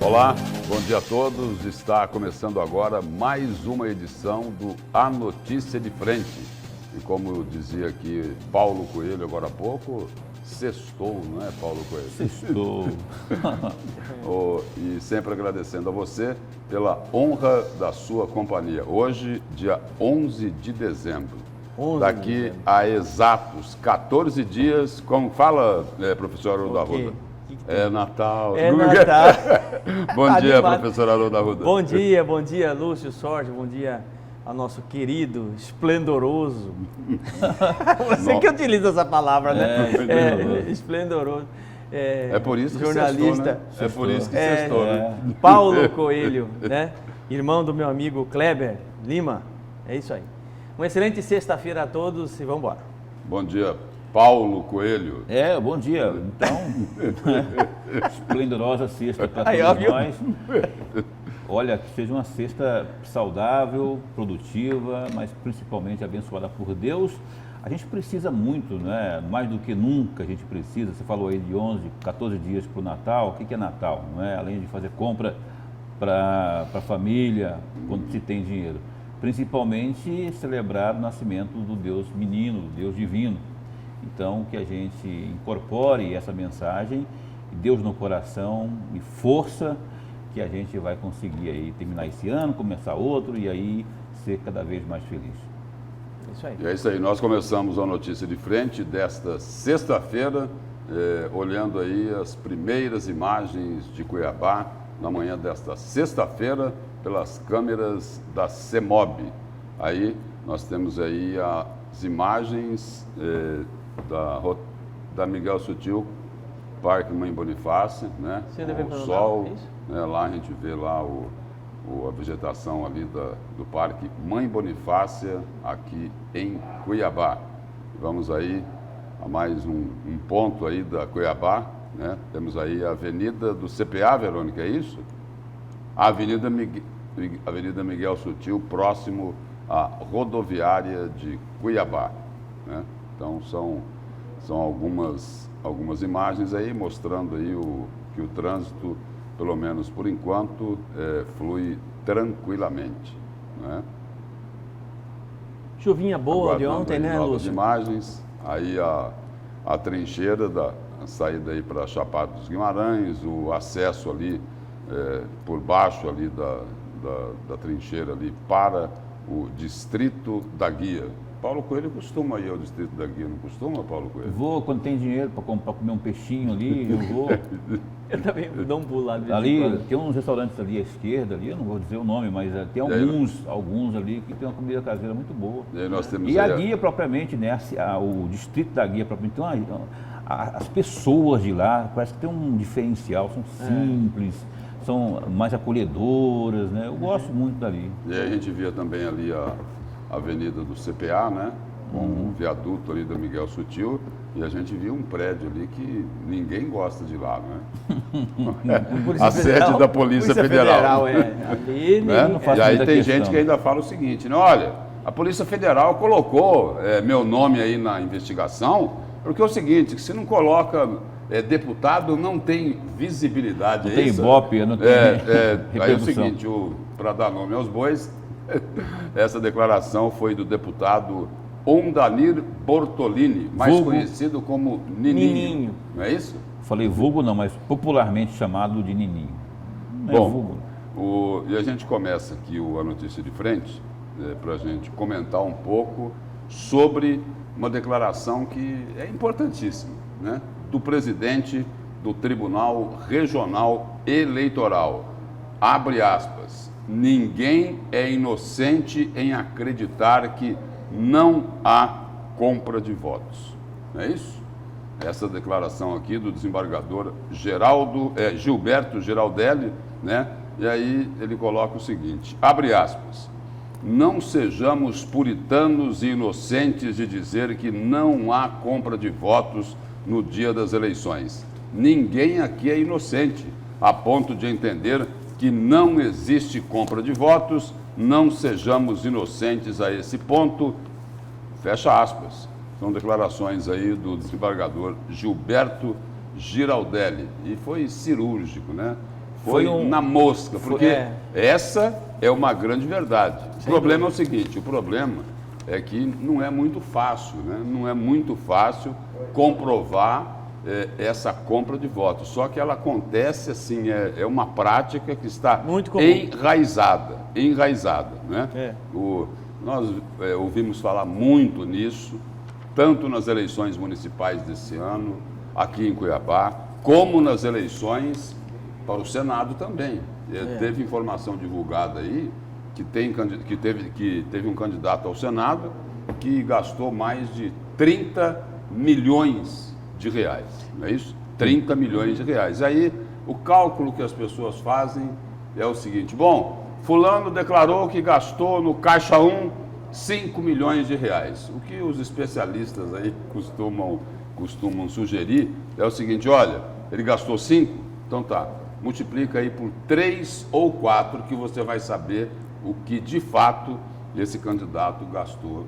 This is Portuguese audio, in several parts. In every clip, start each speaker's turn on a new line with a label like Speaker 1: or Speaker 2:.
Speaker 1: Olá, bom dia a todos. Está começando agora mais uma edição do A Notícia de Frente. E como dizia aqui Paulo Coelho agora há pouco, sextou, não é, Paulo Coelho?
Speaker 2: Sextou.
Speaker 1: E sempre agradecendo a você pela honra da sua companhia. Hoje, dia 11 de dezembro. Daqui a exatos 14 dias, como fala, professor Haroldo Arruda? É Natal.
Speaker 3: É Natal.
Speaker 1: Bom dia, professor Haroldo Arruda.
Speaker 3: Bom dia, Lúcio Sorge, bom dia ao nosso querido, esplendoroso. Você que utiliza essa palavra, né? Esplendoroso.
Speaker 1: É por isso que
Speaker 3: jornalista.
Speaker 1: Sextou, né? É por isso que sextou, né?
Speaker 3: Paulo Coelho, né? Irmão do meu amigo Kleber Lima. É isso aí. Uma excelente sexta-feira a todos e vamos embora.
Speaker 1: Bom dia, Paulo Coelho.
Speaker 2: Bom dia. Então, esplendorosa sexta para todos nós. Olha, que seja uma sexta saudável, produtiva, mas principalmente abençoada por Deus. A gente precisa muito, né? Mais do que nunca a gente precisa. Você falou aí de 11, 14 dias para o Natal. O que é Natal? Não é? Além de fazer compra para a família, quando se tem dinheiro. Principalmente celebrar o nascimento do Deus menino, do Deus divino. Então, que a gente incorpore essa mensagem, Deus no coração e força, que a gente vai conseguir aí terminar esse ano, começar outro e aí ser cada vez mais feliz.
Speaker 3: Isso aí.
Speaker 1: E é isso aí, nós começamos a Notícia de Frente desta sexta-feira, olhando aí as primeiras imagens de Cuiabá, na manhã desta sexta-feira, pelas câmeras da CEMOB. Aí nós temos aí as imagens da Miguel Sutil, Parque Mãe Bonifácio, né? O sol, né? Lá a gente vê lá a vegetação ali do Parque Mãe Bonifácia, aqui em Cuiabá. Vamos aí a mais um ponto aí da Cuiabá, né? Temos aí a Avenida do CPA, Verônica, é isso? A Avenida Miguel Sutil, próximo à rodoviária de Cuiabá, né? Então são algumas imagens aí mostrando aí que o trânsito, pelo menos por enquanto, flui tranquilamente, né?
Speaker 3: Chuvinha boa de ontem, né, Lúcio?
Speaker 1: Imagens, aí a trincheira da saída aí para Chapada dos Guimarães, o acesso ali por baixo ali da trincheira ali para o Distrito da Guia. Paulo Coelho costuma ir ao Distrito da Guia, não costuma, Paulo Coelho?
Speaker 2: Vou, quando tem dinheiro para comer um peixinho ali, eu vou.
Speaker 3: Eu também dou um pulo lá.
Speaker 2: Ali, tem uns restaurantes ali à esquerda, ali, eu não vou dizer o nome, mas tem alguns ali que tem uma comida caseira muito boa.
Speaker 1: E, aí nós temos
Speaker 2: a Guia propriamente, né, o Distrito da Guia propriamente, então, as pessoas de lá, parece que tem um diferencial, são simples, são mais acolhedoras, né? Eu gosto muito dali.
Speaker 1: E aí a gente via também ali a Avenida do CPA, né? Com o viaduto ali da Miguel Sutil, e a gente via um prédio ali que ninguém gosta de lá, né? A sede da Polícia Federal.
Speaker 3: Ali,
Speaker 1: né?
Speaker 2: Não faz
Speaker 1: e aí
Speaker 2: muita
Speaker 1: tem
Speaker 2: questão.
Speaker 1: gente que ainda fala o seguinte, né? Olha, a Polícia Federal colocou meu nome aí na investigação, porque é o seguinte, que se não coloca deputado, não tem visibilidade.
Speaker 2: Não tem ibope, não tem
Speaker 1: aí é o seguinte, para dar nome aos bois, essa declaração foi do deputado Ondanir Bortolini, mais conhecido como Nininho. Não é isso?
Speaker 2: Falei vulgo não, mas popularmente chamado de Nininho. Não
Speaker 1: Bom,
Speaker 2: é vulgo.
Speaker 1: E a gente começa aqui a Notícia de Frente, para a gente comentar um pouco sobre uma declaração que é importantíssima, né? Do presidente do Tribunal Regional Eleitoral. Abre aspas. Ninguém é inocente em acreditar que não há compra de votos. Não é isso? Essa declaração aqui do desembargador Gilberto Geraldelli, né? E aí ele coloca o seguinte, abre aspas, não sejamos puritanos e inocentes de dizer que não há compra de votos no dia das eleições. Ninguém aqui é inocente, a ponto de entender que não existe compra de votos, não sejamos inocentes a esse ponto, fecha aspas. São declarações aí do desembargador Gilberto Giraldelli, e foi cirúrgico, né? Foi na mosca, porque essa é uma grande verdade. O problema é o seguinte, o problema é que não é muito fácil, né? Não é muito fácil comprovar essa compra de votos. Só que ela acontece assim, é uma prática que está enraizada, né? Nós ouvimos falar muito nisso, tanto nas eleições municipais desse ano, aqui em Cuiabá, como nas eleições para o Senado também. Teve informação divulgada aí que teve um candidato ao Senado que gastou mais de 30 milhões de reais, não é isso? 30 milhões de reais. Aí o cálculo que as pessoas fazem é o seguinte: bom, fulano declarou que gastou no Caixa 1 5 milhões de reais. O que os especialistas aí costumam sugerir é o seguinte: olha, ele gastou 5, então tá, multiplica aí por 3 ou 4 que você vai saber o que de fato esse candidato gastou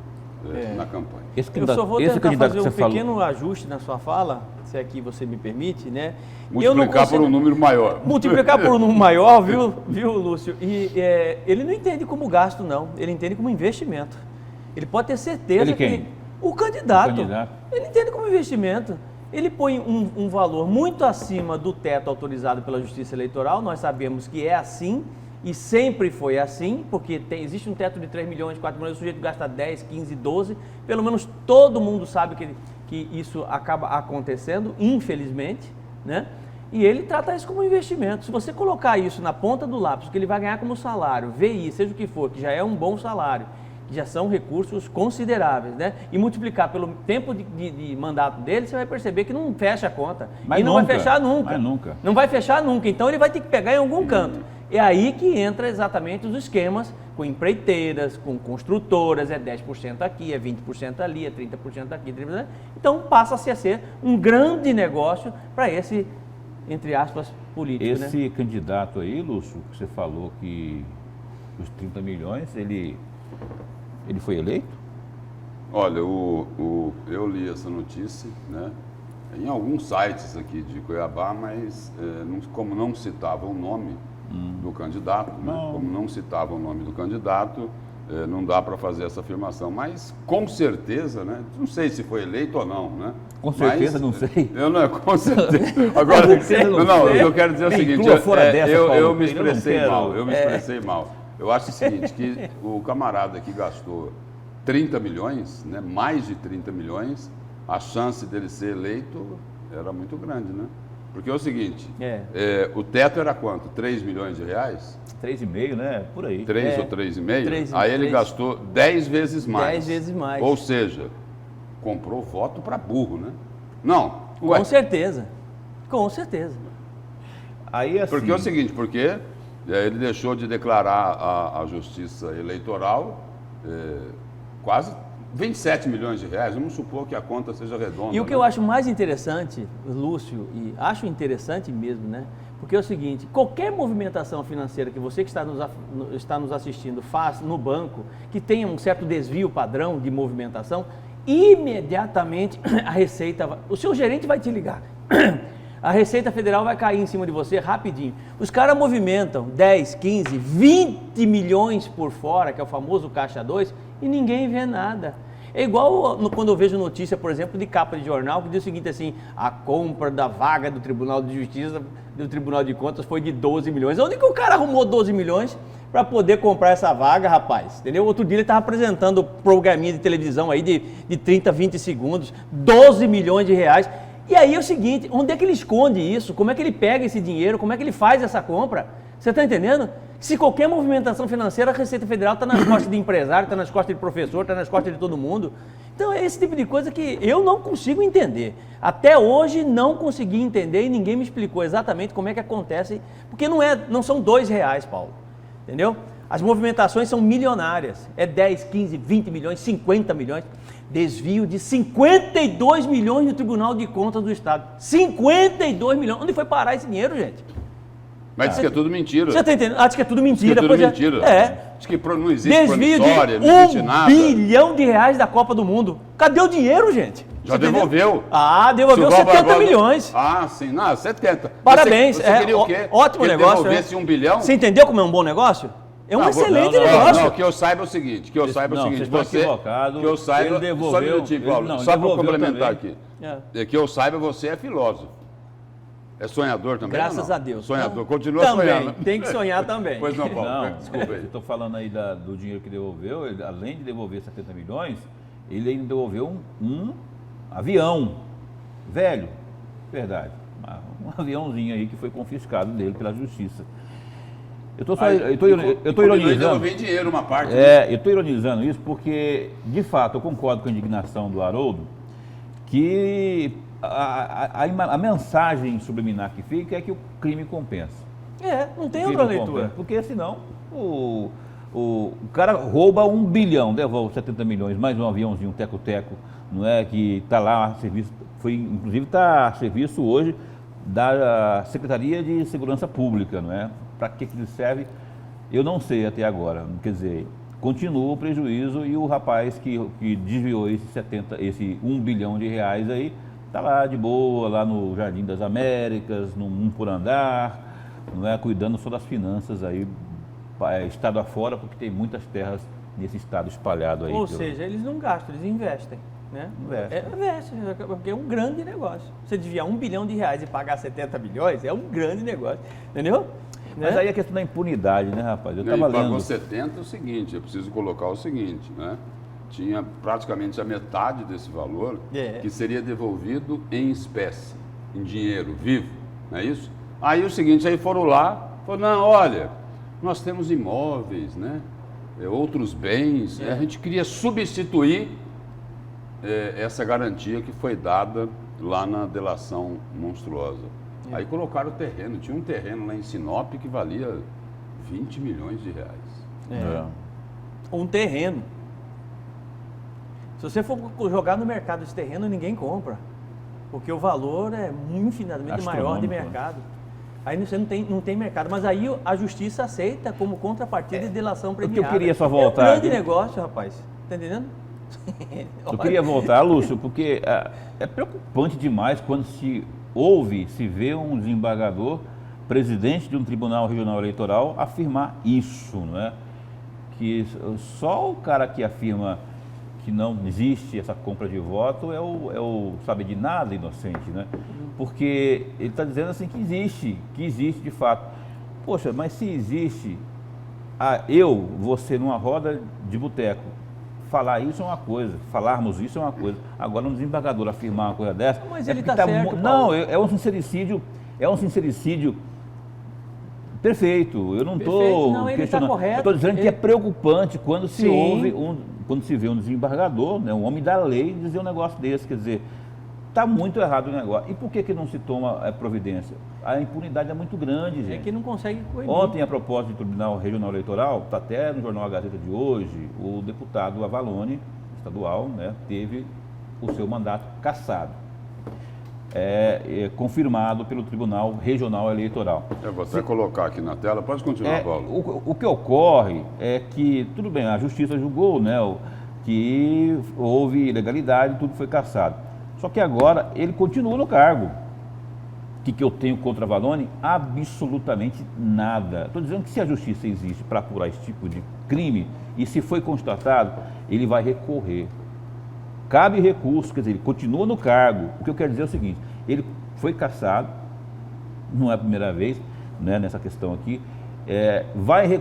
Speaker 1: na campanha.
Speaker 3: Eu só vou tentar fazer um pequeno ajuste na sua fala, se aqui você me permite, né?
Speaker 1: Multiplicar por um número maior.
Speaker 3: Multiplicar por um número maior, viu, Lúcio? E ele não entende como gasto, não. Ele entende como investimento. Ele pode ter certeza que... O candidato. Ele entende como investimento. Ele põe um valor muito acima do teto autorizado pela Justiça Eleitoral. Nós sabemos que é assim. E sempre foi assim, porque existe um teto de 3 milhões, 4 milhões, o sujeito gasta 10, 15, 12, pelo menos todo mundo sabe que isso acaba acontecendo, infelizmente, né? E ele trata isso como investimento. Se você colocar isso na ponta do lápis, que ele vai ganhar como salário, VI, seja o que for, que já é um bom salário, que já são recursos consideráveis, né? E multiplicar pelo tempo de mandato dele, você vai perceber que não fecha a conta.
Speaker 2: Mas
Speaker 3: e não vai fechar nunca.
Speaker 2: Mas nunca.
Speaker 3: Não vai fechar nunca. Então ele vai ter que pegar em algum canto. É aí que entra exatamente os esquemas com empreiteiras, com construtoras, é 10% aqui, é 20% ali, é 30% aqui, 30%. Então passa-se a ser um grande negócio para esse, entre aspas, político.
Speaker 2: Esse candidato aí, Lúcio, que você falou que os 30 milhões, ele foi eleito?
Speaker 1: Olha, eu li essa notícia, né, em alguns sites aqui de Cuiabá, mas como não citava o nome do candidato, né, como não citava o nome do candidato, não dá para fazer essa afirmação. Mas com certeza, né, não sei se foi eleito ou não, né?
Speaker 2: Com certeza, não sei.
Speaker 1: Eu não, com certeza. Agora, eu quero dizer o seguinte, eu me expressei mal. Eu acho o seguinte, que o camarada que gastou 30 milhões, né, mais de 30 milhões, a chance dele ser eleito era muito grande, né? Porque é o seguinte, o teto era quanto? 3 milhões de reais?
Speaker 2: 3,5, né? Por aí.
Speaker 1: 3 ou 3,5? Aí ele gastou 10 vezes mais.
Speaker 3: 10 vezes mais.
Speaker 1: Ou seja, comprou voto para burro, né? Não.
Speaker 3: Com certeza. Com certeza.
Speaker 2: Aí, assim...
Speaker 1: Porque é o seguinte, porque ele deixou de declarar a Justiça Eleitoral quase 27 milhões de reais. Vamos supor que a conta seja redonda.
Speaker 3: E o que eu acho mais interessante, Lúcio, e acho interessante mesmo, né? Porque é o seguinte, qualquer movimentação financeira que você que está nos assistindo faz no banco, que tenha um certo desvio padrão de movimentação, imediatamente a Receita, o seu gerente vai te ligar. A Receita Federal vai cair em cima de você rapidinho. Os caras movimentam 10, 15, 20 milhões por fora, que é o famoso Caixa 2, e ninguém vê nada. É igual quando eu vejo notícia, por exemplo, de capa de jornal, que diz o seguinte assim, a compra da vaga do Tribunal de Justiça, do Tribunal de Contas foi de 12 milhões. Onde que o cara arrumou 12 milhões para poder comprar essa vaga, rapaz? Entendeu? Outro dia ele estava apresentando programinha de televisão aí de 30, 20 segundos, 12 milhões de reais. E aí é o seguinte, onde é que ele esconde isso? Como é que ele pega esse dinheiro? Como é que ele faz essa compra? Você está entendendo? Se qualquer movimentação financeira, a Receita Federal está nas costas de empresário, está nas costas de professor, está nas costas de todo mundo. Então é esse tipo de coisa que eu não consigo entender. Até hoje não consegui entender e ninguém me explicou exatamente como é que acontece, porque não são R$2, Paulo. Entendeu? As movimentações são milionárias. É 10, 15, 20 milhões, 50 milhões. Desvio de 52 milhões no Tribunal de Contas do Estado. 52 milhões. Onde foi parar esse dinheiro, gente?
Speaker 1: Mas diz que é tudo mentira.
Speaker 3: Você está entendendo? Acho que é tudo mentira.
Speaker 1: Diz que é tudo mentira. Diz que não existe
Speaker 3: desvio
Speaker 1: promissória,
Speaker 3: de
Speaker 1: não existe nada.
Speaker 3: R$1 bilhão da Copa do Mundo. Cadê o dinheiro, gente?
Speaker 1: Já devolveu.
Speaker 3: Ah, devolveu
Speaker 1: Silval
Speaker 3: 70
Speaker 1: Barbosa-
Speaker 3: milhões.
Speaker 1: Ah, sim, não, 70.
Speaker 3: Parabéns.
Speaker 1: Você queria o quê?
Speaker 3: Ótimo
Speaker 1: que ele
Speaker 3: negócio.
Speaker 1: devolvesse
Speaker 3: né?
Speaker 1: 1 bilhão?
Speaker 3: Você entendeu como é um bom negócio? É um
Speaker 1: Não,
Speaker 3: excelente
Speaker 2: não,
Speaker 3: negócio.
Speaker 1: Não, que eu saiba é o seguinte,
Speaker 2: Não, vocês estão equivocados.
Speaker 1: que eu saiba,
Speaker 2: Ele devolveu-
Speaker 1: só um minutinho,
Speaker 2: ele-
Speaker 1: Paulo,
Speaker 2: não,
Speaker 1: só para
Speaker 2: devolveu
Speaker 1: complementar
Speaker 2: também.
Speaker 1: aqui. É que eu saiba, você é filósofo. É sonhador também?
Speaker 3: Graças
Speaker 1: ou não?
Speaker 3: a Deus.
Speaker 1: Sonhador,
Speaker 3: Não,
Speaker 1: continua
Speaker 3: também,
Speaker 1: sonhando.
Speaker 3: tem que sonhar também.
Speaker 1: Pois não, Paulo,
Speaker 2: Não,
Speaker 1: desculpa aí.
Speaker 2: eu estou falando aí do dinheiro que devolveu, ele, além de devolver 70 milhões, ele ainda devolveu um avião velho, verdade, um aviãozinho aí que foi confiscado dele pela justiça. Eu estou ironizando.
Speaker 1: Devolver dinheiro uma parte.
Speaker 2: Eu estou ironizando isso porque, de fato, eu concordo com a indignação do Haroldo, que a mensagem subliminar que fica é que o crime compensa.
Speaker 3: Não tem
Speaker 2: O
Speaker 3: outra
Speaker 2: crime
Speaker 3: leitura.
Speaker 2: compensa, porque senão o cara rouba 1 bilhão, devolve 70 milhões, mais um aviãozinho, um teco-teco, não é, que está lá a serviço, inclusive está a serviço hoje da Secretaria de Segurança Pública, não é? Para que ele serve, eu não sei até agora. Quer dizer, continua o prejuízo e o rapaz que desviou esse 1 bilhão de reais aí, está lá de boa, lá no Jardim das Américas, num por andar, não é, cuidando só das finanças aí, estado afora, porque tem muitas terras nesse estado espalhado aí.
Speaker 3: Ou seja, eles não gastam, eles investem. Né? Investe, porque é um grande negócio. Você desviar 1 bilhão de reais e pagar 70 milhões é um grande negócio, entendeu?
Speaker 2: Mas aí a questão da impunidade, né, rapaz? Eu
Speaker 1: Ele
Speaker 2: estava
Speaker 1: pagou
Speaker 2: lendo.
Speaker 1: 70 é o seguinte, eu preciso colocar o seguinte, né? Tinha praticamente a metade desse valor que seria devolvido em espécie, em dinheiro vivo, não é isso? Aí o seguinte, aí foram lá, falaram, não, olha, nós temos imóveis, né? Outros bens, a gente queria substituir essa garantia que foi dada lá na delação monstruosa. Aí colocaram o terreno, tinha um terreno lá em Sinop que valia 20 milhões de reais.
Speaker 3: Um terreno. Se você for jogar no mercado esse terreno, ninguém compra. Porque o valor é infinitamente maior de mercado. Aí você não tem mercado. Mas aí a justiça aceita como contrapartida de delação premiada.
Speaker 2: O que eu queria só voltar...
Speaker 3: É um grande negócio, rapaz. Tá entendendo?
Speaker 2: Eu queria voltar, Lúcio, porque é preocupante demais quando se vê um desembargador, presidente de um tribunal regional eleitoral, afirmar isso, não é? Que só o cara que afirma que não existe essa compra de voto é o sabe de nada inocente, né? Porque ele está dizendo assim que existe de fato. Poxa, mas se existe, você numa roda de boteco, falar isso é uma coisa, falarmos isso é uma coisa. Agora, um desembargador afirmar uma coisa dessa...
Speaker 3: Mas ele está certo,
Speaker 2: Não, é um sincericídio perfeito. Eu não estou questionando.
Speaker 3: Correto.
Speaker 2: Estou dizendo que é preocupante quando se
Speaker 3: Sim.
Speaker 2: quando se vê um desembargador, né, um homem da lei, dizer um negócio desse. Quer dizer, está muito errado o negócio. E por que não se toma providência? A impunidade é muito grande, gente.
Speaker 3: É que não consegue coibir.
Speaker 2: Ontem, a propósito do Tribunal Regional Eleitoral, está até no jornal A Gazeta de hoje, o deputado Avalone, estadual, né, teve o seu mandato cassado. Confirmado pelo Tribunal Regional Eleitoral.
Speaker 1: Eu vou até colocar aqui na tela, pode continuar, Paulo.
Speaker 2: O que ocorre é que, tudo bem, a Justiça julgou, né, que houve ilegalidade, tudo foi cassado. Só que agora ele continua no cargo. O que eu tenho contra Avalone? Absolutamente nada. Estou dizendo que se a justiça existe para apurar esse tipo de crime, e se foi constatado, ele vai recorrer. Cabe recurso, quer dizer, ele continua no cargo. O que eu quero dizer é o seguinte, ele foi cassado, não é a primeira vez, né, nessa questão aqui,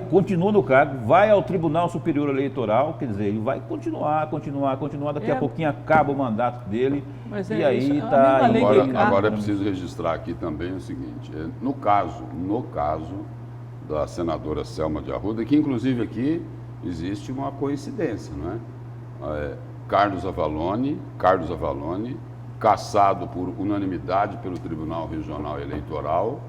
Speaker 2: continua no cargo, vai ao Tribunal Superior Eleitoral, quer dizer, ele vai continuar, daqui a pouquinho acaba o mandato dele,
Speaker 3: mas
Speaker 2: e aí está...
Speaker 1: Agora é preciso registrar aqui também o seguinte, no caso da senadora Selma de Arruda, que inclusive aqui existe uma coincidência, não é? Carlos Avalone, cassado por unanimidade pelo Tribunal Regional Eleitoral,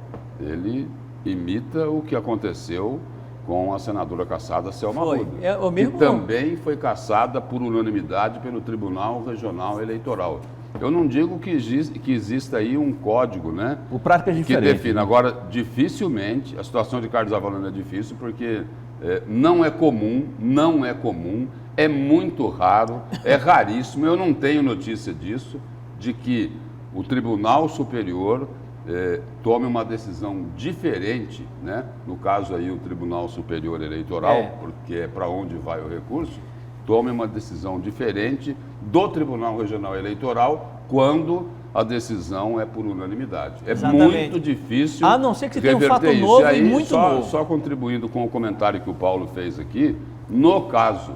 Speaker 1: ele imita o que aconteceu com a senadora cassada Selma Arruda, que também foi cassada por unanimidade pelo Tribunal Regional Eleitoral. Eu não digo que exista aí um código, né?
Speaker 2: O prático é diferente.
Speaker 1: Que defina. Agora, dificilmente, a situação de Carlos Avalone é difícil porque Não é comum, é muito raro, é raríssimo, eu não tenho notícia disso, de que o Tribunal Superior tome uma decisão diferente, né? No caso aí o Tribunal Superior Eleitoral, porque é para onde vai o recurso, tome uma decisão diferente do Tribunal Regional Eleitoral quando a decisão é por unanimidade. É muito difícil.
Speaker 3: A não ser que você tenha um fato novo e muito novo.
Speaker 1: Só contribuindo com o comentário que o Paulo fez aqui, no caso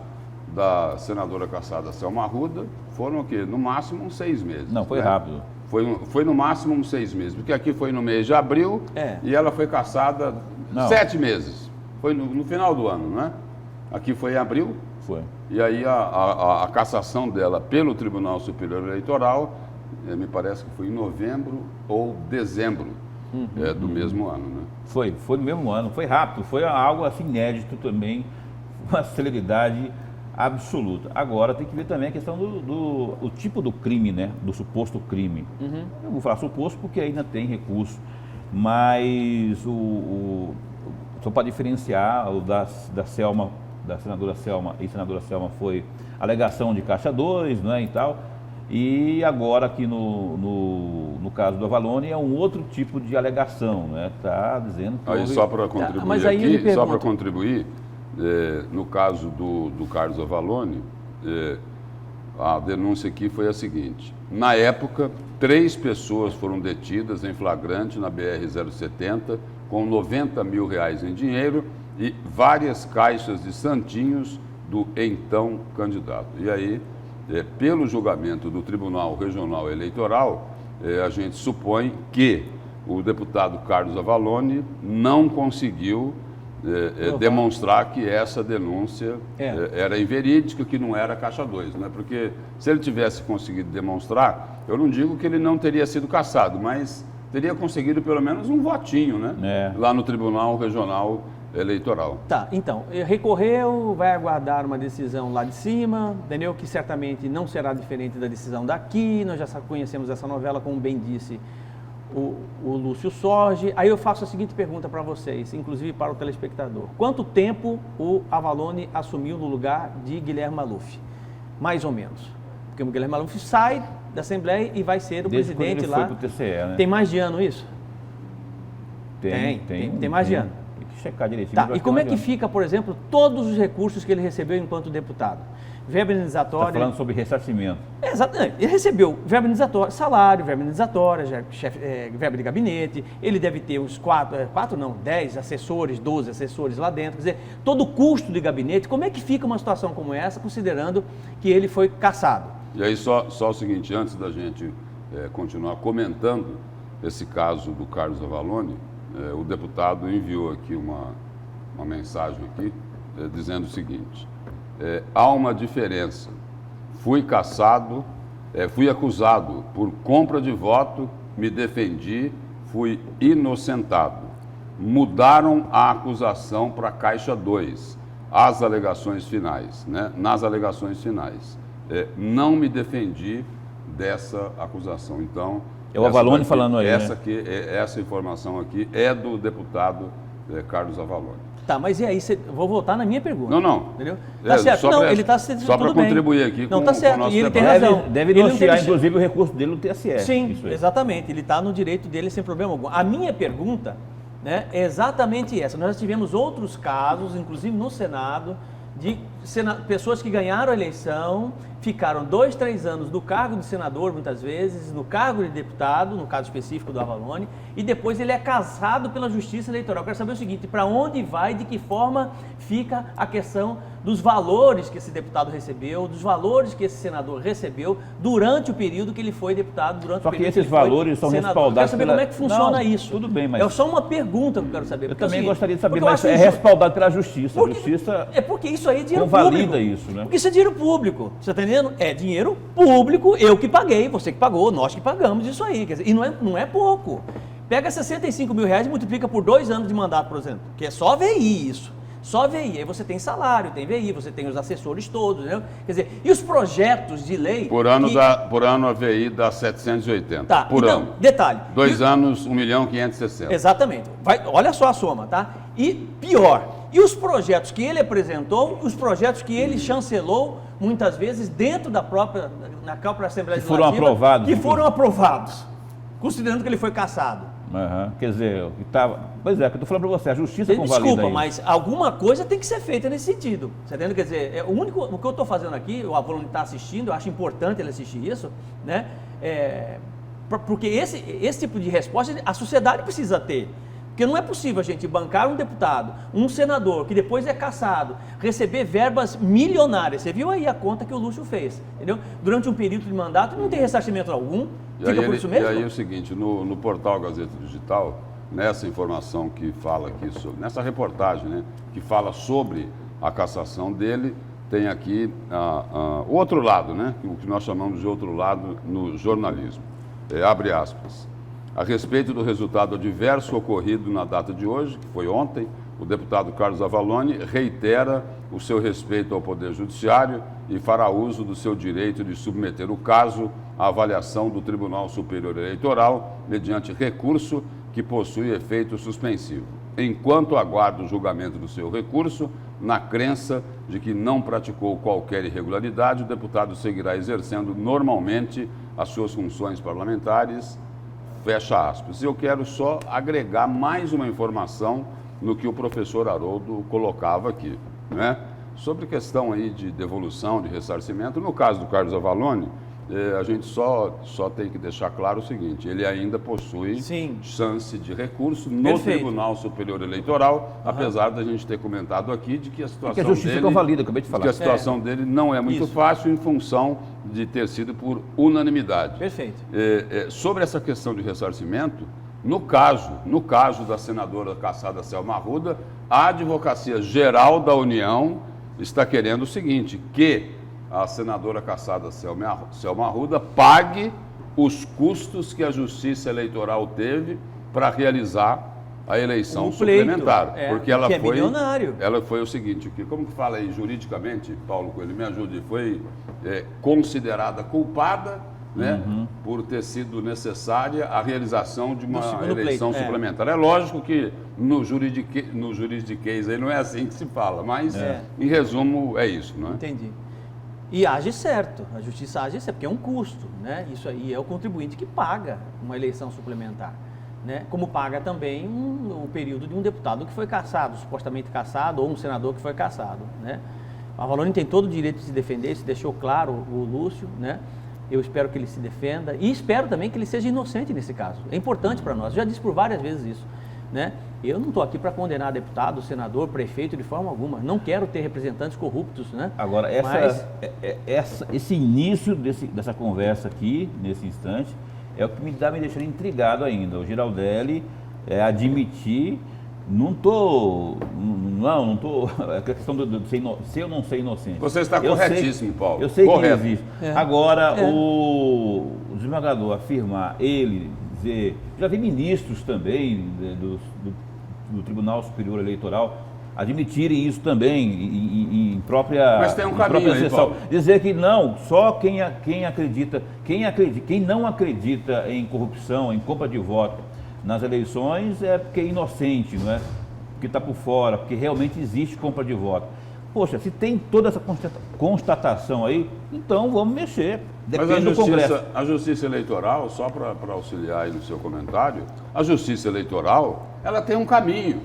Speaker 1: da senadora cassada Selma Arruda, foram o quê? No máximo uns 6 meses.
Speaker 2: Não, foi rápido.
Speaker 1: Foi no máximo uns 6 meses, porque aqui foi no mês de abril e ela foi cassada 7 meses. Foi no final do ano, né? Aqui foi em abril.
Speaker 2: Foi.
Speaker 1: E aí a cassação dela pelo Tribunal Superior Eleitoral, me parece que foi em novembro ou dezembro do mesmo ano, né?
Speaker 2: Foi no mesmo ano, foi rápido, foi algo assim inédito também, uma celeridade absoluta. Agora tem que ver também a questão do tipo do crime, né? Do suposto crime. Eu vou falar suposto porque ainda tem recurso, mas só para diferenciar o da Selma, da senadora Selma e senadora Selma foi alegação de caixa 2, né, e tal. E agora aqui no caso do Avalone é um outro tipo de alegação, né? Está dizendo que
Speaker 1: aí
Speaker 2: houve...
Speaker 1: só para contribuir
Speaker 3: mas aí
Speaker 1: aqui, só para contribuir, no caso do Carlos Avalone, a denúncia aqui foi a seguinte: na época, 3 pessoas foram detidas em flagrante na BR-070 com R$90 mil em dinheiro e várias caixas de santinhos do então candidato. E aí, pelo julgamento do Tribunal Regional Eleitoral, a gente supõe que o deputado Carlos Avalone não conseguiu demonstrar que essa denúncia era inverídica, que não era caixa 2, né? Porque se ele tivesse conseguido demonstrar, eu não digo que ele não teria sido cassado, mas teria conseguido pelo menos um votinho, né? Lá no Tribunal Regional Eleitoral.
Speaker 3: Tá, então, recorreu, vai aguardar uma decisão lá de cima, entendeu? Que certamente não será diferente da decisão daqui, nós já conhecemos essa novela, como bem disse o Lúcio Sorge. Aí eu faço a seguinte pergunta para vocês, inclusive para o telespectador: quanto tempo o Avalone assumiu no lugar de Guilherme Maluf? Mais ou menos. Porque o Guilherme Maluf sai da Assembleia e vai ser o
Speaker 2: Desde
Speaker 3: presidente
Speaker 2: ele
Speaker 3: lá.
Speaker 2: Foi pro TCE, né?
Speaker 3: Tem mais de ano isso? Tem mais de ano.
Speaker 2: Tem que checar direitinho.
Speaker 3: Tá, e como é que fica, por exemplo, todos os recursos que ele recebeu enquanto deputado? Verba indenizatória...
Speaker 2: Está falando sobre ressarcimento.
Speaker 3: Exatamente. Ele recebeu verba indenizatória, salário, verba indenizatória, verba de gabinete, ele deve ter uns 10 assessores, 12 assessores lá dentro, quer dizer, todo o custo de gabinete. Como é que fica uma situação como essa, considerando que ele foi cassado?
Speaker 1: E aí só o seguinte, antes da gente continuar comentando esse caso do Carlos Avalone, o deputado enviou aqui uma mensagem aqui, dizendo o seguinte: há uma diferença. Fui cassado, fui acusado por compra de voto, me defendi, fui inocentado. Mudaram a acusação para Caixa 2, as alegações finais, né? Nas alegações finais. Não me defendi dessa acusação. Então,
Speaker 2: é o Avalone falando aí,
Speaker 1: essa informação aqui é do deputado Carlos Avalone.
Speaker 3: Tá, mas e aí, vou voltar na minha pergunta.
Speaker 1: Não.
Speaker 3: Entendeu? Tá certo. Não, ele está
Speaker 1: só para contribuir aqui
Speaker 3: não, tá certo.
Speaker 1: Com o nosso
Speaker 3: e ele
Speaker 1: debate.
Speaker 3: tem razão.
Speaker 2: Deve denunciar, inclusive, o recurso dele no TSE.
Speaker 3: Sim, exatamente. Ele está no direito dele sem problema algum. A minha pergunta, né, é exatamente essa. Nós tivemos outros casos, inclusive no Senado, de pessoas que ganharam a eleição, ficaram 2, 3 anos no cargo de senador, muitas vezes, no cargo de deputado, no caso específico do Avalone, e depois ele é cassado pela Justiça Eleitoral. Eu quero saber o seguinte: para onde vai, de que forma fica a questão dos valores que esse deputado recebeu, dos valores que esse senador recebeu durante o período que ele foi deputado, durante
Speaker 2: só
Speaker 3: o período
Speaker 2: que esses valores são respaldados. Eu quero
Speaker 3: saber como é que funciona isso.
Speaker 2: Tudo bem, mas...
Speaker 3: É só uma pergunta que eu quero saber.
Speaker 2: Eu também gostaria de saber, mas é respaldado pela Justiça.
Speaker 3: Porque isso aí é dinheiro
Speaker 2: convalida
Speaker 3: público.
Speaker 2: Isso, né?
Speaker 3: Porque isso é dinheiro público, você está entendendo? É dinheiro público, eu que paguei, você que pagou, nós que pagamos isso aí. Quer dizer, e não é pouco. Pega R$65 mil e multiplica por 2 anos de mandato, por exemplo, que é só VI isso. Só VI. Aí você tem salário, tem VI, você tem os assessores todos, entendeu? Quer dizer, e os projetos de lei...
Speaker 1: Por ano a VI dá 780.
Speaker 3: Tá,
Speaker 1: por
Speaker 3: então,
Speaker 1: ano.
Speaker 3: Detalhe.
Speaker 1: 2 anos, 1.560.000.
Speaker 3: Exatamente. Olha só a soma, tá? E pior, e os projetos que ele apresentou, os projetos que ele chancelou, muitas vezes dentro da própria Assembleia
Speaker 2: Que foram
Speaker 3: Legislativa,
Speaker 2: aprovados,
Speaker 3: que
Speaker 2: inclusive.
Speaker 3: foram aprovados, considerando que ele foi cassado.
Speaker 2: Quer dizer, pois é, que eu estou falando para você, a justiça convalida
Speaker 3: Desculpa,
Speaker 2: isso.
Speaker 3: mas alguma coisa tem que ser feita nesse sentido. Você entende? Quer dizer, o que eu estou fazendo aqui, o aluno está assistindo, eu acho importante ele assistir isso, né? Porque esse tipo de resposta a sociedade precisa ter. Porque não é possível a gente bancar um deputado, um senador, que depois é cassado, receber verbas milionárias. Você viu aí a conta que o Lúcio fez, entendeu? Durante um período de mandato não tem ressarcimento algum, fica por isso mesmo?
Speaker 1: E aí o seguinte, no portal Gazeta Digital, nessa informação que fala aqui, nessa reportagem, né, que fala sobre a cassação dele, tem aqui o outro lado, né, o que nós chamamos de outro lado no jornalismo. Abre aspas. A respeito do resultado adverso ocorrido na data de hoje, que foi ontem, o deputado Carlos Avalone reitera o seu respeito ao Poder Judiciário e fará uso do seu direito de submeter o caso à avaliação do Tribunal Superior Eleitoral mediante recurso que possui efeito suspensivo. Enquanto aguarda o julgamento do seu recurso, na crença de que não praticou qualquer irregularidade, o deputado seguirá exercendo normalmente as suas funções parlamentares. Fecha aspas. Eu quero só agregar mais uma informação no que o professor Haroldo colocava aqui, né? Sobre questão aí de devolução, de ressarcimento. No caso do Carlos Avalone, a gente só tem que deixar claro o seguinte, ele ainda possui chance de recurso no Tribunal Superior Eleitoral, apesar da gente ter comentado aqui de que a situação
Speaker 2: que a justiça convalida, acabei de falar.
Speaker 1: Que a situação dele não é muito fácil em função de ter sido por unanimidade.
Speaker 3: Perfeito.
Speaker 1: Sobre essa questão de ressarcimento, no caso da senadora cassada Selma Arruda, a Advocacia Geral da União está querendo o seguinte, que a senadora cassada Selma Arruda pague os custos que a Justiça Eleitoral teve para realizar a eleição suplementar. Porque ela foi milionário. Ela foi o seguinte, como que fala aí juridicamente, Paulo Coelho, me ajude, foi considerada culpada, né, por ter sido necessária a realização de uma eleição suplementar. É lógico que no juridiquês aí não é assim que se fala, mas em resumo é isso, não é?
Speaker 3: Entendi. E age certo, a justiça age certo, porque é um custo, né? Isso aí é o contribuinte que paga uma eleição suplementar, né? Como paga também o período de um deputado que foi cassado, supostamente cassado, ou um senador que foi cassado, né? O Avalone tem todo o direito de se defender, isso deixou claro o Lúcio, né? Eu espero que ele se defenda e espero também que ele seja inocente nesse caso. É importante para nós, eu já disse por várias vezes isso, né? Eu não estou aqui para condenar deputado, senador, prefeito de forma alguma. Não quero ter representantes corruptos, né?
Speaker 2: Agora, esse início dessa conversa aqui, nesse instante, é o que me deixando intrigado ainda. O Giraldelli admitir, não estou, é a questão se eu não ser inocente.
Speaker 1: Você está corretíssimo, Paulo.
Speaker 2: Eu sei Correto. Que existe. Agora, o desembargador afirmar, ele dizer, já vi ministros também do Tribunal Superior Eleitoral admitirem isso também em própria,
Speaker 1: mas tem um caminho aí, Paulo.
Speaker 2: Dizer que não, só quem não acredita em corrupção, em compra de voto nas eleições é porque é inocente, não é? Porque está por fora, porque realmente existe compra de voto. Poxa, se tem toda essa constatação aí, então vamos mexer. Depende do Congresso.
Speaker 1: A Justiça Eleitoral, só para auxiliar aí no seu comentário, a Justiça Eleitoral, ela tem um caminho,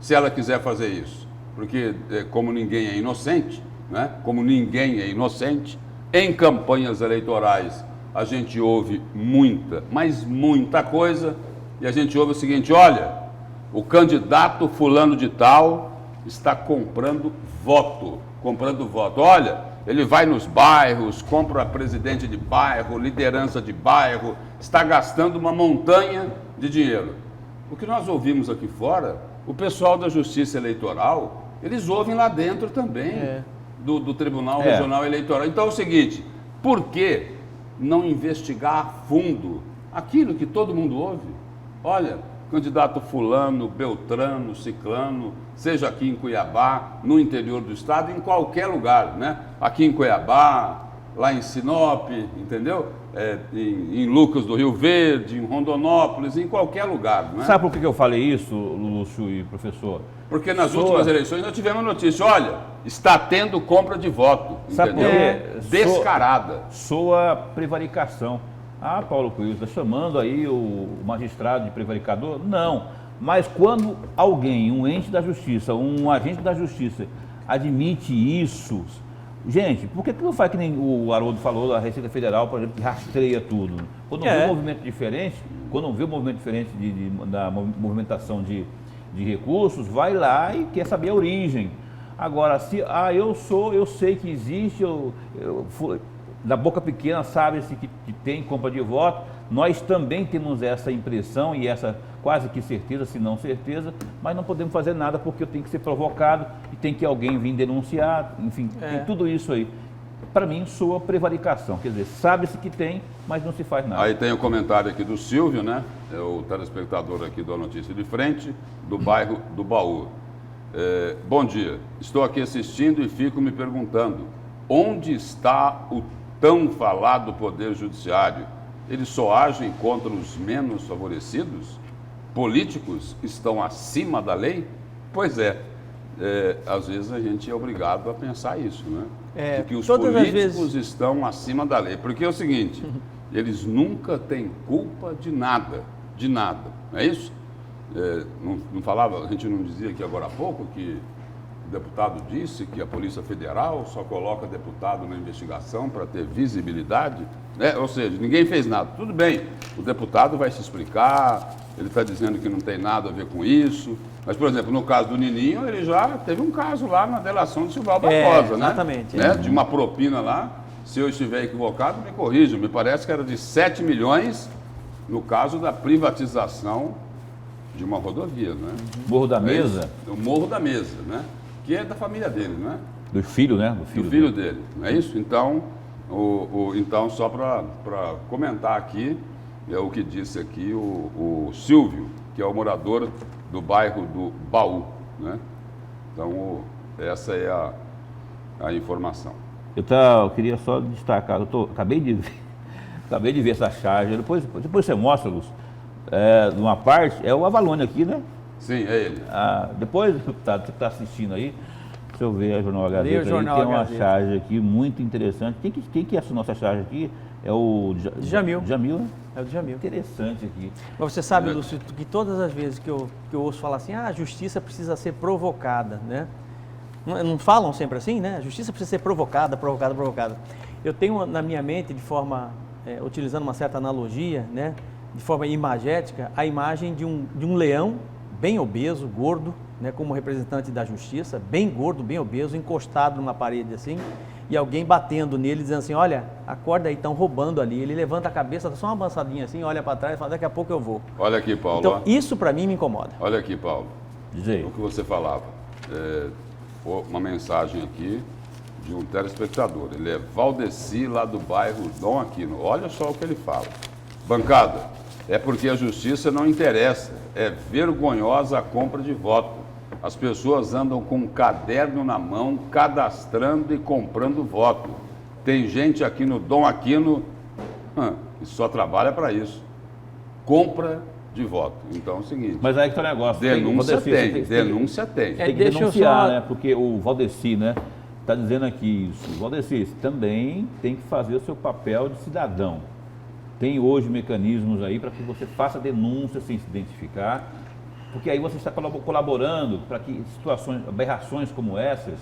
Speaker 1: se ela quiser fazer isso. Porque, como ninguém é inocente, né? Como ninguém é inocente, em campanhas eleitorais a gente ouve muita, mas muita coisa, e a gente ouve o seguinte, olha, o candidato fulano de tal está comprando voto. Olha, ele vai nos bairros, compra presidente de bairro, liderança de bairro, está gastando uma montanha de dinheiro. O que nós ouvimos aqui fora, o pessoal da Justiça Eleitoral, eles ouvem lá dentro também, do Tribunal Regional Eleitoral. Então é o seguinte, por que não investigar a fundo aquilo que todo mundo ouve? Olha, candidato fulano, beltrano, ciclano, seja aqui em Cuiabá, no interior do estado, em qualquer lugar, né? Aqui em Cuiabá, lá em Sinop, entendeu? Em Lucas do Rio Verde, em Rondonópolis, em qualquer lugar, né?
Speaker 2: Sabe por que eu falei isso, Lúcio e professor?
Speaker 1: Porque nas últimas eleições nós tivemos notícia, olha, está tendo compra de voto,
Speaker 2: Sabe
Speaker 1: entendeu?
Speaker 2: por quê?
Speaker 1: Descarada.
Speaker 2: Soa prevaricação. Ah, Paulo Coelho, está chamando aí o magistrado de prevaricador? Não. Mas quando alguém, um ente da justiça, um agente da justiça, admite isso, gente, por que não faz que nem o Haroldo falou da Receita Federal, por exemplo, que rastreia tudo? Quando vê um movimento diferente, da movimentação de recursos, vai lá e quer saber a origem. Agora, se eu sei que existe, da boca pequena sabe-se que tem compra de voto, nós também temos essa impressão e essa quase que certeza, se não certeza, mas não podemos fazer nada porque eu tenho que ser provocado e tem que alguém vir denunciar, enfim, tem tudo isso aí. Para mim, soa prevaricação, quer dizer, sabe-se que tem, mas não se faz nada.
Speaker 1: Aí tem o comentário aqui do Silvio, né? É o telespectador aqui da Notícia de Frente, do bairro do Baú. Bom dia, estou aqui assistindo e fico me perguntando, onde está o tão falado Poder Judiciário? Eles só agem contra os menos favorecidos? Políticos estão acima da lei? Pois às vezes a gente é obrigado a pensar isso, né? De que os políticos estão acima da lei. Porque é o seguinte, eles nunca têm culpa de nada, não é isso? Não falava, a gente não dizia aqui agora há pouco que o deputado disse que a Polícia Federal só coloca deputado na investigação para ter visibilidade, né? Ou seja, ninguém fez nada. Tudo bem, o deputado vai se explicar, ele está dizendo que não tem nada a ver com isso. Mas, por exemplo, no caso do Nininho, ele já teve um caso lá na delação de Silval Barbosa, né?
Speaker 3: Exatamente.
Speaker 1: Né? De uma propina lá, se eu estiver equivocado, me corrijam, me parece que era de 7 milhões no caso da privatização de uma rodovia, né?
Speaker 2: Morro da Mesa?
Speaker 1: O Morro da Mesa, né? Que é da família dele, né?
Speaker 2: Do filho, né?
Speaker 1: Do filho dele, não é isso? Então, então só para comentar aqui, o que disse aqui o Silvio, que é o morador do bairro do Baú, né? Então, essa é a informação.
Speaker 2: Eu queria só destacar, acabei de ver essa charge, depois você mostra, Lúcio, numa parte, é o Avalone aqui, né?
Speaker 1: Sim, é ele.
Speaker 2: Depois, você está assistindo aí, deixa eu ver a Jornal Gazeta, tem uma charge aqui muito interessante. Quem que é essa nossa charge aqui? É o
Speaker 3: Jamil.
Speaker 2: Jamil, né?
Speaker 3: É o Jamil.
Speaker 2: Interessante aqui.
Speaker 3: Mas você sabe, Lúcio, que todas as vezes que eu ouço falar assim, a justiça precisa ser provocada, né? Não falam sempre assim, né? A justiça precisa ser provocada. Eu tenho na minha mente, de forma, utilizando uma certa analogia, né? De forma imagética, a imagem de um leão bem obeso, gordo, né? Como representante da justiça, bem gordo, bem obeso, encostado numa parede assim, e alguém batendo nele, dizendo assim, olha, acorda aí, estão roubando ali. Ele levanta a cabeça, dá só uma avançadinha assim, olha para trás e fala, daqui a pouco eu vou.
Speaker 1: Olha aqui, Paulo.
Speaker 3: Então, isso para mim me incomoda.
Speaker 1: Olha aqui, Paulo.
Speaker 2: Diz
Speaker 1: o que você falava. Uma mensagem aqui de um telespectador. Ele é Valdeci, lá do bairro Dom Aquino. Olha só o que ele fala. Bancada, é porque a justiça não interessa. É vergonhosa a compra de voto. As pessoas andam com um caderno na mão, cadastrando e comprando voto. Tem gente aqui no Dom Aquino que só trabalha para isso. Compra de voto. Então é o seguinte.
Speaker 2: Mas aí que tá o negócio.
Speaker 1: Denúncia tem.
Speaker 2: Tem que denunciar, né? Porque o Valdeci, né? Está dizendo aqui isso. Valdeci, você também tem que fazer o seu papel de cidadão. Tem hoje mecanismos aí para que você faça denúncia sem se identificar, porque aí você está colaborando para que aberrações como essas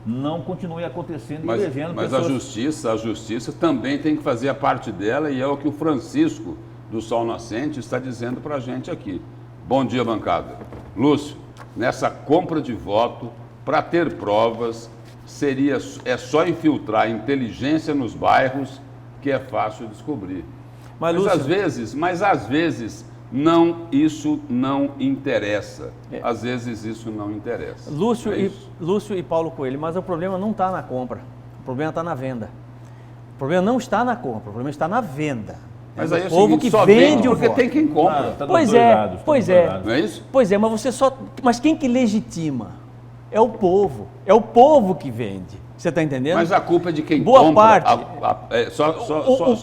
Speaker 2: não continuem acontecendo e elegendo
Speaker 1: pessoas. Mas a justiça também tem que fazer a parte dela e é o que o Francisco do Sol Nascente está dizendo para a gente aqui. Bom dia, bancada. Lúcio, nessa compra de voto, para ter provas, é só infiltrar inteligência nos bairros que é fácil descobrir. Mas às vezes isso não interessa. Às vezes isso não interessa.
Speaker 3: Lúcio e Paulo Coelho, mas o problema não está na compra, o problema está na venda. O problema não está na compra, o problema está na venda.
Speaker 1: Mas aí é o
Speaker 3: povo
Speaker 1: seguinte,
Speaker 3: que
Speaker 1: só
Speaker 3: vende o
Speaker 1: porque
Speaker 3: voto.
Speaker 1: tem quem compra.
Speaker 2: Tá dos
Speaker 3: Pois
Speaker 2: dois
Speaker 3: é,
Speaker 2: lados, tá
Speaker 3: pois
Speaker 2: dos dois
Speaker 3: é.
Speaker 2: lados.
Speaker 1: Não é isso?
Speaker 3: Pois é, mas quem que legitima? É o povo. É o povo que vende. Você está entendendo?
Speaker 1: Mas a culpa é de quem
Speaker 3: Boa
Speaker 1: compra.
Speaker 3: parte.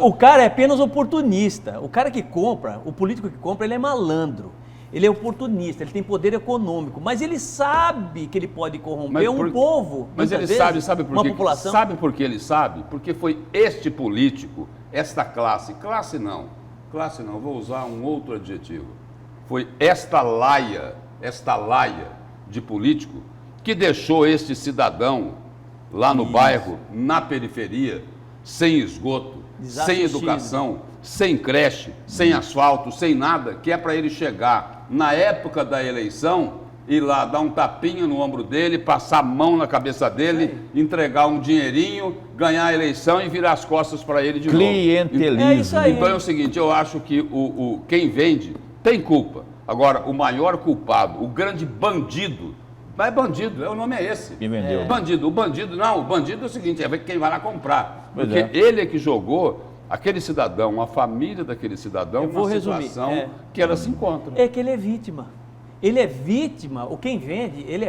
Speaker 3: O cara é apenas oportunista. O cara que compra, o político que compra, ele é malandro. Ele é oportunista, ele tem poder econômico, mas ele sabe que ele pode corromper um povo.
Speaker 1: Mas ele
Speaker 3: muitas vezes,
Speaker 1: sabe por
Speaker 3: uma
Speaker 1: quê?
Speaker 3: população.
Speaker 1: Sabe por que ele sabe? Porque foi este político, esta classe não, vou usar um outro adjetivo. Foi esta laia de político que deixou este cidadão lá no bairro, na periferia, sem esgoto, sem educação, sem creche, sem asfalto, sem nada, que é para ele chegar na época da eleição, ir lá dar um tapinha no ombro dele, passar a mão na cabeça dele, entregar um dinheirinho, ganhar a eleição e virar as costas para ele de novo.
Speaker 2: Clientelismo.
Speaker 3: É isso aí.
Speaker 1: Então é o seguinte, eu acho que quem vende tem culpa. Agora, o maior culpado, o grande bandido, mas é bandido, o nome é esse.
Speaker 2: Quem vendeu?
Speaker 1: O bandido é o seguinte, é quem vai lá comprar.
Speaker 2: Pois
Speaker 1: Porque
Speaker 2: é.
Speaker 1: ele é que jogou aquele cidadão, a família daquele cidadão,
Speaker 3: Eu vou
Speaker 1: numa
Speaker 3: resumir,
Speaker 1: situação que ela se encontra.
Speaker 3: É que ele é vítima. Ele é vítima, ou quem vende, ele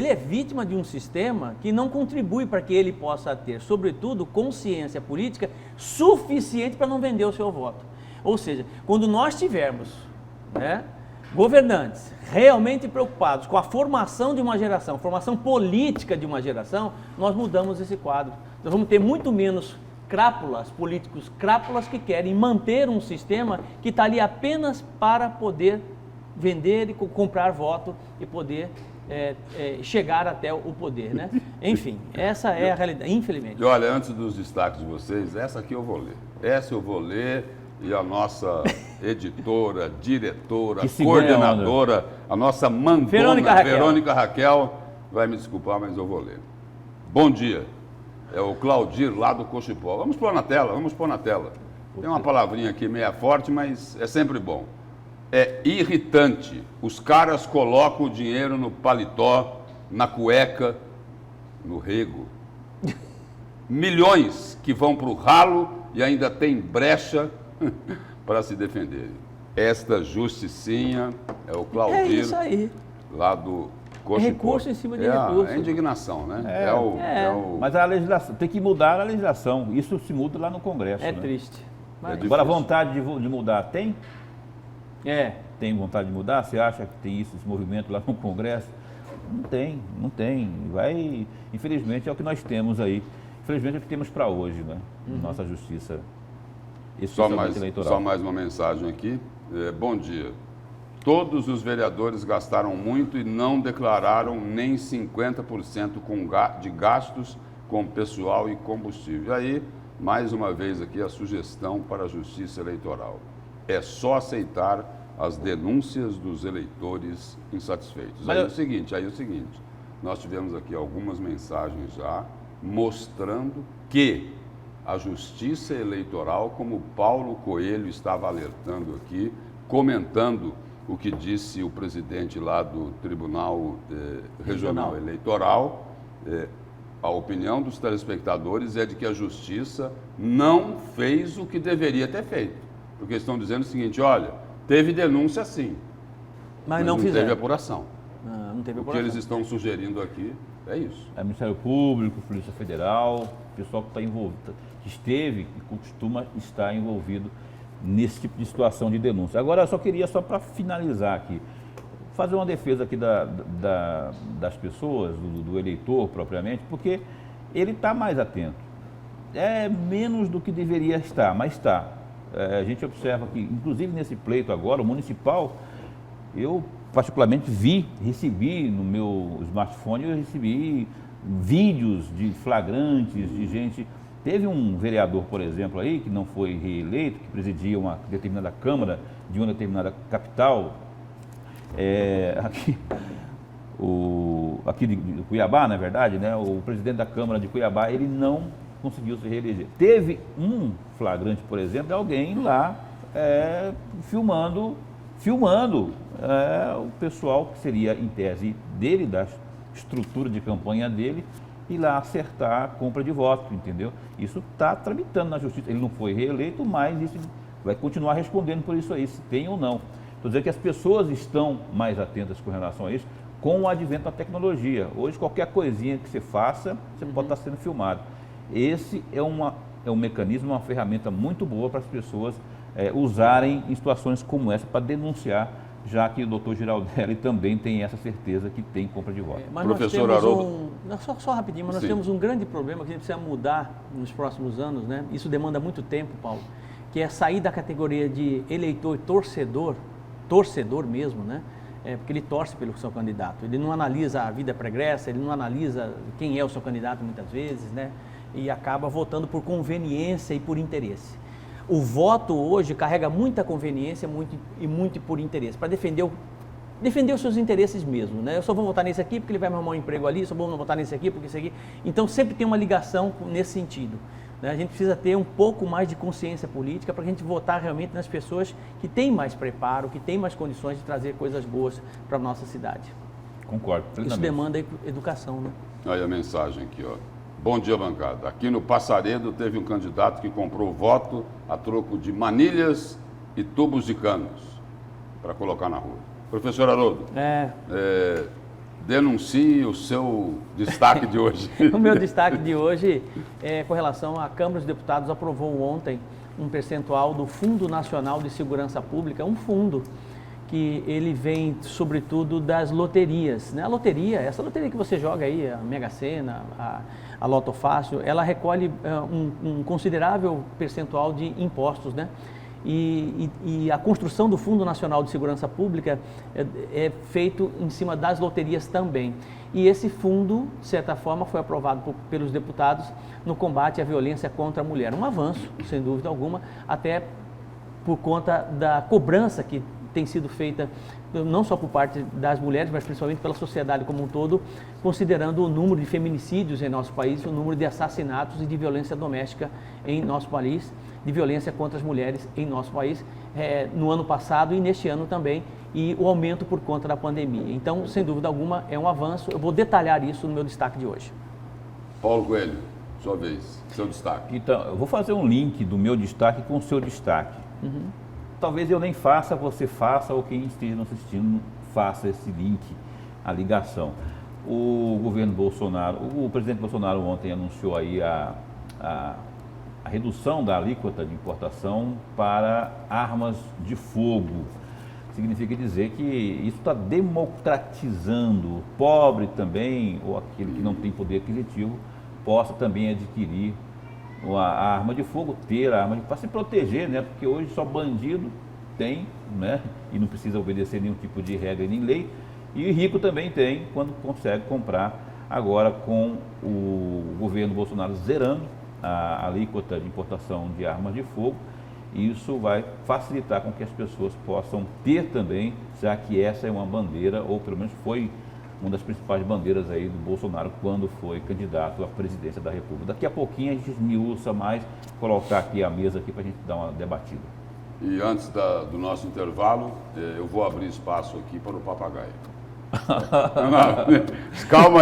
Speaker 3: é vítima de um sistema que não contribui para que ele possa ter, sobretudo, consciência política suficiente para não vender o seu voto. Ou seja, quando nós tivermos, né, governantes realmente preocupados com a formação de uma geração, formação política de uma geração, nós mudamos esse quadro. Nós vamos ter muito menos políticos crápulas que querem manter um sistema que está ali apenas para poder vender e comprar voto e poder chegar até o poder, né? Enfim, essa é a realidade, infelizmente.
Speaker 1: E olha, antes dos destaques de vocês, essa aqui eu vou ler. Essa eu vou ler e a nossa editora, diretora,
Speaker 2: Que se ganha,
Speaker 1: coordenadora, a nossa mandona, Verônica Raquel, vai me desculpar, mas eu vou ler. Bom dia, é o Claudir lá do Cochipó. Vamos pôr na tela. Tem uma palavrinha aqui meia forte, mas é sempre bom. É irritante. Os caras colocam o dinheiro no paletó, na cueca, no rego. Milhões que vão para o ralo e ainda tem brecha para se defenderem. Esta justicinha é o Claudir,
Speaker 3: É isso aí.
Speaker 1: lá do Cochipó.
Speaker 3: Recurso em cima de recurso.
Speaker 1: É a indignação, né?
Speaker 2: Mas a legislação, tem que mudar a legislação. Isso se muda lá no Congresso.
Speaker 3: É
Speaker 2: né?
Speaker 3: triste. Mas-
Speaker 1: difícil.
Speaker 2: Agora, a vontade de mudar tem?
Speaker 3: É.
Speaker 2: Tem vontade de mudar? Você acha que tem esse movimento lá no Congresso? Não tem. Vai, infelizmente, é o que nós temos aí. Infelizmente, é o que temos para hoje, né? Nossa justiça, especialmente eleitoral.
Speaker 1: Só mais uma mensagem aqui. Bom dia. Todos os vereadores gastaram muito e não declararam nem 50% de gastos com pessoal e combustível. E aí, mais uma vez aqui, a sugestão para a Justiça Eleitoral. É só aceitar as denúncias dos eleitores insatisfeitos. Aí é o seguinte, nós tivemos aqui algumas mensagens já mostrando que a Justiça Eleitoral, como o Paulo Coelho estava alertando aqui, comentando o que disse o presidente lá do Tribunal Regional Eleitoral, a opinião dos telespectadores é de que a Justiça não fez o que deveria ter feito. Porque estão dizendo o seguinte, olha, teve denúncia sim,
Speaker 3: Mas não
Speaker 1: teve
Speaker 3: fizeram.
Speaker 1: apuração.
Speaker 3: Não teve
Speaker 1: O que
Speaker 3: apuração.
Speaker 1: eles estão sugerindo aqui é isso.
Speaker 2: É Ministério Público, Polícia Federal, pessoal que está envolvido, que esteve e costuma estar envolvido nesse tipo de situação de denúncia. Agora, eu só queria, para finalizar aqui, fazer uma defesa aqui das pessoas, do eleitor propriamente, porque ele está mais atento. É menos do que deveria estar, mas está. A gente observa que, inclusive nesse pleito agora, o municipal, eu particularmente recebi no meu smartphone, eu recebi vídeos de flagrantes, de gente. Teve um vereador, por exemplo, aí, que não foi reeleito, que presidia uma determinada Câmara de uma determinada capital, aqui de Cuiabá, na verdade, né? O presidente da Câmara de Cuiabá, ele não conseguiu se reeleger. Teve um flagrante, por exemplo, de alguém lá filmando o pessoal que seria, em tese, dele, da estrutura de campanha dele, e lá acertar a compra de voto, entendeu? Isso está tramitando na justiça. Ele não foi reeleito, mas isso vai continuar respondendo por isso aí, se tem ou não. Estou dizendo que as pessoas estão mais atentas com relação a isso, com o advento da tecnologia. Hoje, qualquer coisinha que você faça, você pode estar sendo filmado. Esse é um mecanismo, uma ferramenta muito boa para as pessoas usarem em situações como essa para denunciar, já que o doutor Giraldelli também tem essa certeza que tem compra de voto.
Speaker 3: Mas
Speaker 1: Professor
Speaker 3: nós temos
Speaker 1: Haroldo.
Speaker 3: só rapidinho, mas nós temos um grande problema que a gente precisa mudar nos próximos anos, né? Isso demanda muito tempo, Paulo, que é sair da categoria de eleitor torcedor mesmo, né? Porque ele torce pelo seu candidato, ele não analisa a vida pregressa, ele não analisa quem é o seu candidato muitas vezes, né? E acaba votando por conveniência e por interesse. O voto hoje carrega muita conveniência e muito por interesse, para defender os seus interesses mesmo, né? Eu só vou votar nesse aqui porque ele vai me arrumar um emprego ali, só vou votar nesse aqui porque esse aqui. Então sempre tem uma ligação nesse sentido, né? A gente precisa ter um pouco mais de consciência política para a gente votar realmente nas pessoas que têm mais preparo, que têm mais condições de trazer coisas boas para a nossa cidade.
Speaker 2: Concordo plenamente.
Speaker 3: Isso demanda educação, né?
Speaker 1: Olha a mensagem aqui, ó. Bom dia, bancada. Aqui no Passaredo teve um candidato que comprou voto a troco de manilhas e tubos de canos para colocar na rua. Professor Haroldo, denuncie o seu destaque de hoje.
Speaker 3: O meu destaque de hoje é com relação à Câmara dos Deputados aprovou ontem um percentual do Fundo Nacional de Segurança Pública, um fundo que ele vem sobretudo das loterias, né? A loteria, essa loteria que você joga aí, a Mega Sena, a Loto Fácil, ela recolhe um considerável percentual de impostos, né? E a construção do Fundo Nacional de Segurança Pública é feito em cima das loterias também. E esse fundo, de certa forma, foi aprovado pelos deputados no combate à violência contra a mulher. Um avanço, sem dúvida alguma, até por conta da cobrança que tem sido feita não só por parte das mulheres, mas principalmente pela sociedade como um todo, considerando o número de feminicídios em nosso país, o número de assassinatos e de violência doméstica em nosso país, de violência contra as mulheres em nosso país, no ano passado e neste ano também, e o aumento por conta da pandemia. Então, sem dúvida alguma, é um avanço. Eu vou detalhar isso no meu destaque de hoje.
Speaker 1: Paulo Coelho, sua vez, seu destaque.
Speaker 2: Então, eu vou fazer um link do meu destaque com o seu destaque. Talvez eu nem faça, você faça, ou quem esteja nos assistindo faça esse link, a ligação. O governo Bolsonaro, o presidente Bolsonaro ontem anunciou aí a redução da alíquota de importação para armas de fogo. Significa dizer que isso está democratizando, o pobre também, ou aquele que não tem poder aquisitivo, possa também adquirir a arma de fogo, ter a arma para se proteger, né? Porque hoje só bandido tem, né? E não precisa obedecer nenhum tipo de regra nem lei. E rico também tem, quando consegue comprar. Agora, com o governo Bolsonaro zerando a alíquota de importação de armas de fogo, isso vai facilitar com que as pessoas possam ter também, já que essa é uma bandeira, ou pelo menos foi uma das principais bandeiras aí do Bolsonaro quando foi candidato à presidência da República. Daqui a pouquinho a gente esmiuça mais, colocar aqui a mesa aqui para a gente dar uma debatida.
Speaker 1: E antes do nosso intervalo, eu vou abrir espaço aqui para o papagaio. Calma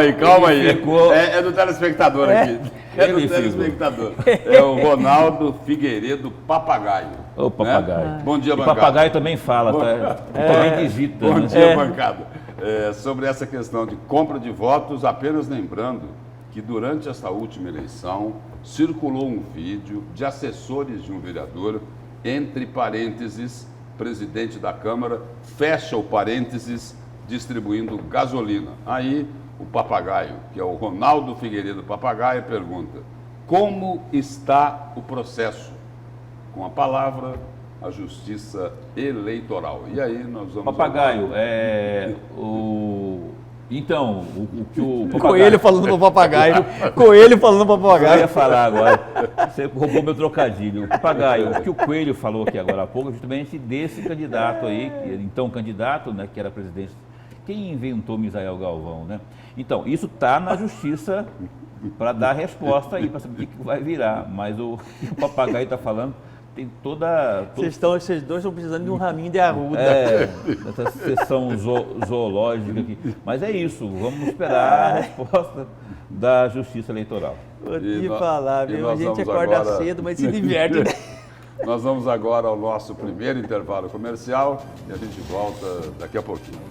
Speaker 1: aí.
Speaker 2: Ficou...
Speaker 1: É do telespectador aqui. É do telespectador. É o Ronaldo Figueiredo Papagaio.
Speaker 2: Ô, papagaio.
Speaker 1: Né? Bom dia,
Speaker 2: e
Speaker 1: bancada.
Speaker 2: Papagaio também fala, também digita.
Speaker 1: Bom
Speaker 2: né?
Speaker 1: dia, bancada. Sobre essa questão de compra de votos, apenas lembrando que durante essa última eleição circulou um vídeo de assessores de um vereador, entre parênteses, presidente da Câmara, fecha o parênteses, distribuindo gasolina. Aí o papagaio, que é o Ronaldo Figueiredo Papagaio, pergunta: como está o processo? Com a palavra, a Justiça Eleitoral. E aí nós vamos...
Speaker 2: Papagaio, Então, o que o papagaio...
Speaker 3: Coelho falando para o papagaio. Coelho falando para o papagaio.
Speaker 2: Eu ia falar agora. Você roubou meu trocadilho. O papagaio, o que o Coelho falou aqui agora há pouco, justamente desse candidato aí, então candidato, né, que era presidente. Quem inventou Misael Galvão, né? Então, isso está na Justiça para dar resposta aí, para saber o que vai virar. Mas o que o papagaio está falando... Tem vocês
Speaker 3: dois estão precisando de um raminho de arruda.
Speaker 2: Essa sessão zoológica aqui. Mas é isso, vamos esperar a resposta da Justiça Eleitoral.
Speaker 3: Vou te falar, viu? A gente acorda cedo, mas se diverte.
Speaker 1: Nós vamos agora ao nosso primeiro intervalo comercial e a gente volta daqui a pouquinho.